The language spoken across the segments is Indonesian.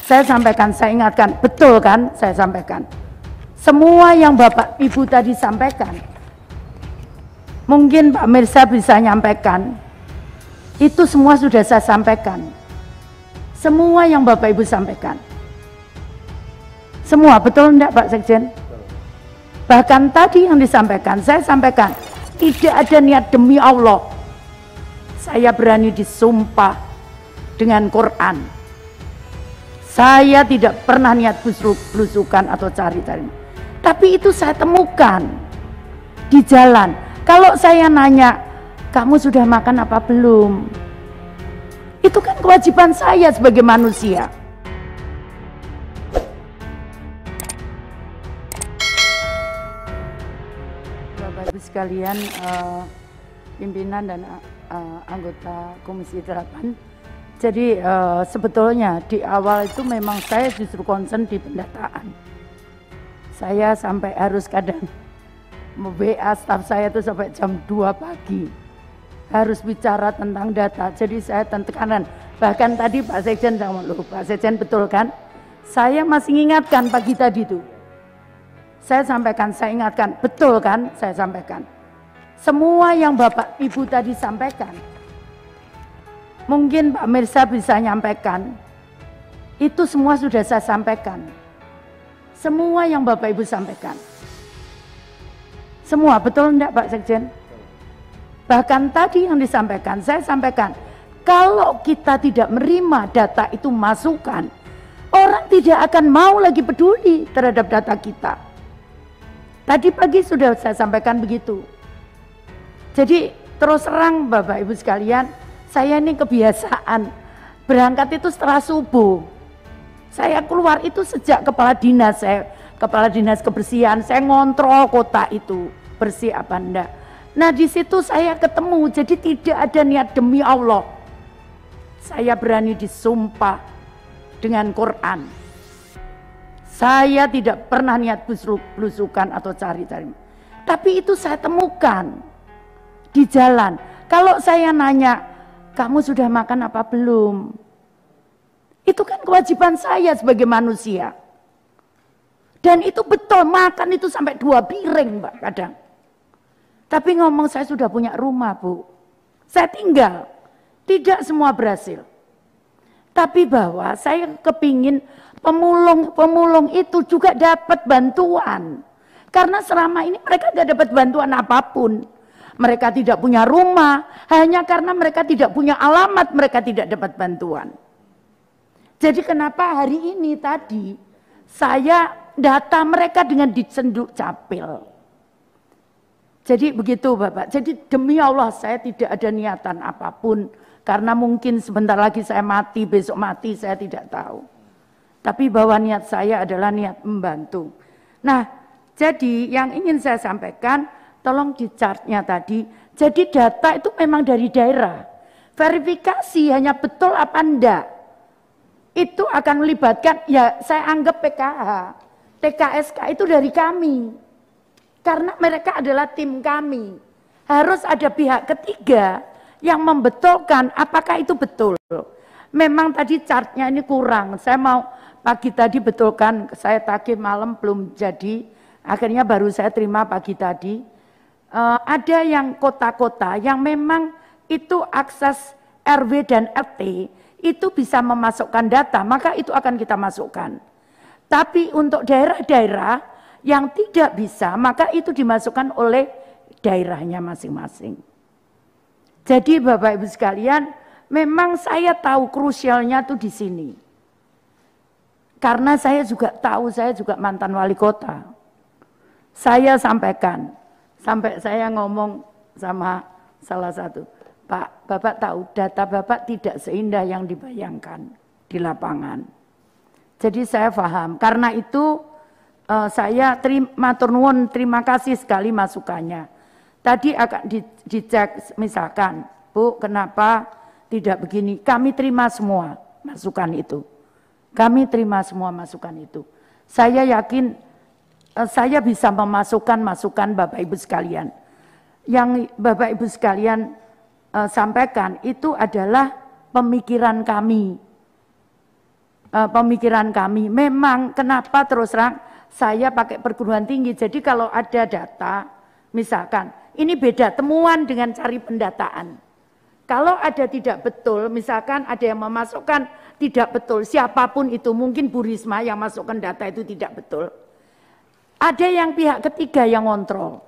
Saya sampaikan, saya ingatkan, betul kan? Saya sampaikan. Semua yang Bapak Ibu tadi sampaikan, mungkin Pak Mirsa bisa nyampaikan, itu semua sudah saya sampaikan. Semua yang Bapak Ibu sampaikan. Semua, betul enggak Pak Sekjen? Bahkan tadi yang disampaikan, saya sampaikan, tidak ada niat demi Allah. Saya berani disumpah dengan Quran. Saya tidak pernah niat blusukan atau cari-cari. Tapi itu saya temukan di jalan. Kalau saya nanya, kamu sudah makan apa belum? Itu kan kewajiban saya sebagai manusia. Bapak Ibu sekalian, pimpinan dan anggota Komisi 8. Jadi sebetulnya di awal itu memang saya justru concern di pendataan. Saya sampai harus kadang WA staf saya itu sampai jam 2 pagi. Harus bicara tentang data, jadi saya tekanan. Bahkan tadi Pak Sekjen, Pak Sekjen betul kan? Saya masih ingatkan pagi tadi itu. Saya sampaikan, saya ingatkan, betul kan? Saya sampaikan. Semua yang Bapak Ibu tadi sampaikan, mungkin Pak Mirsa bisa nyampaikan, itu semua sudah saya sampaikan. Semua yang Bapak Ibu sampaikan. Semua, betul enggak Pak Sekjen? Bahkan tadi yang disampaikan, saya sampaikan, kalau kita tidak menerima data itu masukan, orang tidak akan mau lagi peduli terhadap data kita. Tadi pagi sudah saya sampaikan begitu. Jadi terus terang Bapak Ibu sekalian, saya ini kebiasaan berangkat itu setelah subuh. Saya keluar itu sejak kepala dinas, saya kepala dinas kebersihan, saya ngontrol kota itu bersih apa enggak. Nah di situ saya ketemu, jadi tidak ada niat demi Allah. Saya berani disumpah dengan Quran. Saya tidak pernah niat blusukan atau cari-cari. Tapi itu saya temukan di jalan. Kalau saya nanya, kamu sudah makan apa belum? Itu kan kewajiban saya sebagai manusia. Dan itu betul, makan itu sampai 2 piring Mbak kadang. Tapi ngomong saya sudah punya rumah Bu. Saya tinggal. Tidak semua berhasil. Tapi bahwa saya kepingin pemulung itu juga dapat bantuan. Karena selama ini mereka tidak dapat bantuan apapun. Mereka tidak punya rumah, hanya karena mereka tidak punya alamat, mereka tidak dapat bantuan. Jadi kenapa hari ini tadi saya data mereka dengan dicenduk capil. Jadi begitu Bapak, jadi demi Allah saya tidak ada niatan apapun. Karena mungkin sebentar lagi saya mati, besok mati saya tidak tahu. Tapi bahwa niat saya adalah niat membantu. Nah jadi yang ingin saya sampaikan, tolong di chartnya tadi, jadi data itu memang dari daerah. Verifikasi hanya betul apa enggak, itu akan melibatkan, ya saya anggap PKH, TKSK itu dari kami. Karena mereka adalah tim kami. Harus ada pihak ketiga yang membetulkan apakah itu betul. Memang tadi chartnya ini kurang, saya mau pagi tadi betulkan, saya tagih malam belum jadi, akhirnya baru saya terima pagi tadi. Ada yang kota-kota yang memang itu akses RW dan RT itu bisa memasukkan data, maka itu akan kita masukkan. Tapi untuk daerah-daerah yang tidak bisa, maka itu dimasukkan oleh daerahnya masing-masing. Jadi Bapak Ibu sekalian, memang saya tahu krusialnya tuh di sini. Karena saya juga tahu, saya juga mantan wali kota. Saya sampaikan, sampai saya ngomong sama salah satu, Pak, Bapak tahu data Bapak tidak seindah yang dibayangkan di lapangan. Jadi saya paham, karena itu saya matur nuwun, terima kasih sekali masukannya. Tadi akan dicek misalkan, Bu kenapa tidak begini, kami terima semua masukan itu. Kami terima semua masukan itu. Saya yakin saya bisa memasukkan masukan Bapak Ibu sekalian. Yang Bapak Ibu sekalian sampaikan itu adalah pemikiran kami. pemikiran kami. Memang kenapa terus terang saya pakai perguruan tinggi. Jadi kalau ada data, misalkan ini beda temuan dengan cari pendataan. Kalau ada tidak betul, misalkan ada yang memasukkan tidak betul, siapapun itu, mungkin Bu Risma yang masukkan data itu tidak betul. Ada yang pihak ketiga yang ngontrol.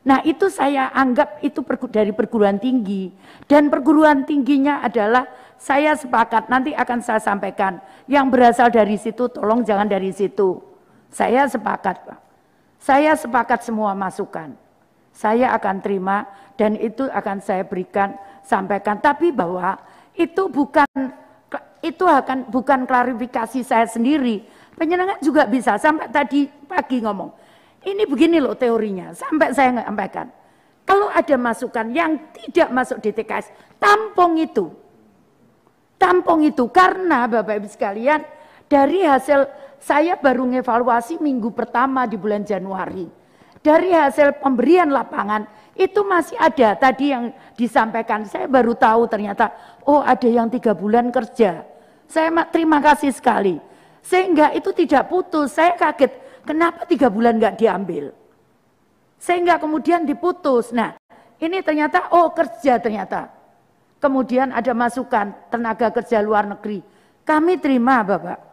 Nah itu saya anggap itu dari perguruan tinggi. Dan perguruan tingginya adalah saya sepakat, nanti akan saya sampaikan. Yang berasal dari situ tolong jangan dari situ. Saya sepakat Pak. Saya sepakat semua masukan. Saya akan terima dan itu akan saya berikan, sampaikan. Tapi bahwa itu bukan klarifikasi saya sendiri. Penyenangan juga bisa, sampai tadi pagi ngomong. Ini begini loh teorinya, sampai saya sampaikan. Kalau ada masukan yang tidak masuk di TKS, tampung itu. Tampung itu, karena Bapak Ibu sekalian, dari hasil saya baru ngevaluasi minggu pertama di bulan Januari. Dari hasil pemberian lapangan, itu masih ada tadi yang disampaikan. Saya baru tahu ternyata, oh ada yang 3 bulan kerja. Saya terima kasih sekali. Sehingga itu tidak putus, saya kaget kenapa 3 bulan nggak diambil. Sehingga kemudian diputus. Nah ini ternyata oh kerja ternyata. Kemudian ada masukan tenaga kerja luar negeri. Kami terima Bapak.